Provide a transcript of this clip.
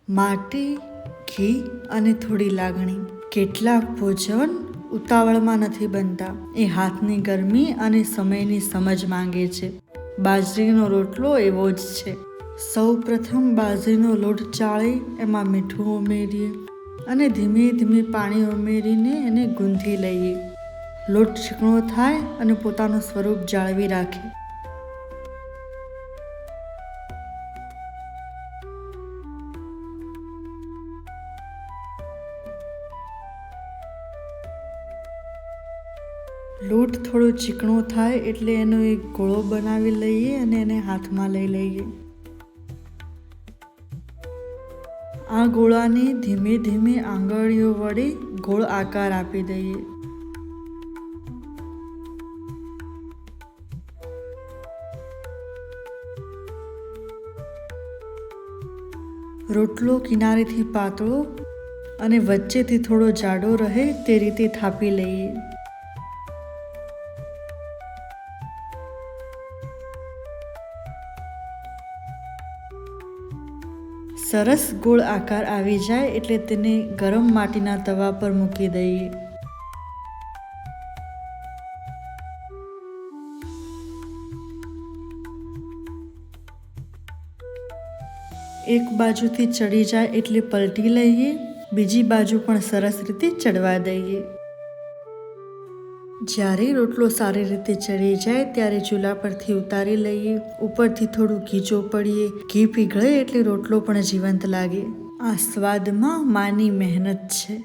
માટી, ઘી અને થોડી લાગણી. કેટલાક ભોજન ઉતાવળમાં નથી બનતા, એ હાથની ગરમી અને સમયની સમજ માંગે છે. બાજરીનો રોટલો એવો જ છે. સૌ પ્રથમ બાજરીનો લોટ ચાળી એમાં મીઠું ઉમેરીએ અને ધીમે ધીમે પાણી ઉમેરીને એને ગૂંથી લઈએ. લોટ ચીકણો થાય અને પોતાનું સ્વરૂપ જાળવી રાખે. લોટ થોડો ચીકણો થાય એટલે એનો એક ગોળો બનાવી લઈએ અને એને હાથમાં લઈ લઈએ. આ ગોળાને ધીમે ધીમે આંગળીઓ વડે ગોળ આકાર આપી દઈએ. રોટલો કિનારેથી પાતળો અને વચ્ચેથી થોડો જાડો રહે તે રીતે થાપી લઈએ. સરસ ગોળ આકાર આવી જાય એટલે તેને ગરમ માટીના તવા પર મૂકી દઈએ. એક બાજુથી ચડી જાય એટલે પલટી લઈએ, બીજી બાજુ પણ સરસ રીતે ચડવા દઈએ. જ્યારે રોટલો સારી રીતે ચડી જાય ત્યારે ચૂલા પરથી ઉતારી લઈએ. ઉપરથી થોડું ઘી ચોપડીએ. ઘી પીગળે એટલે રોટલો પણ જીવંત લાગે. આ સ્વાદમાં માની મહેનત છે.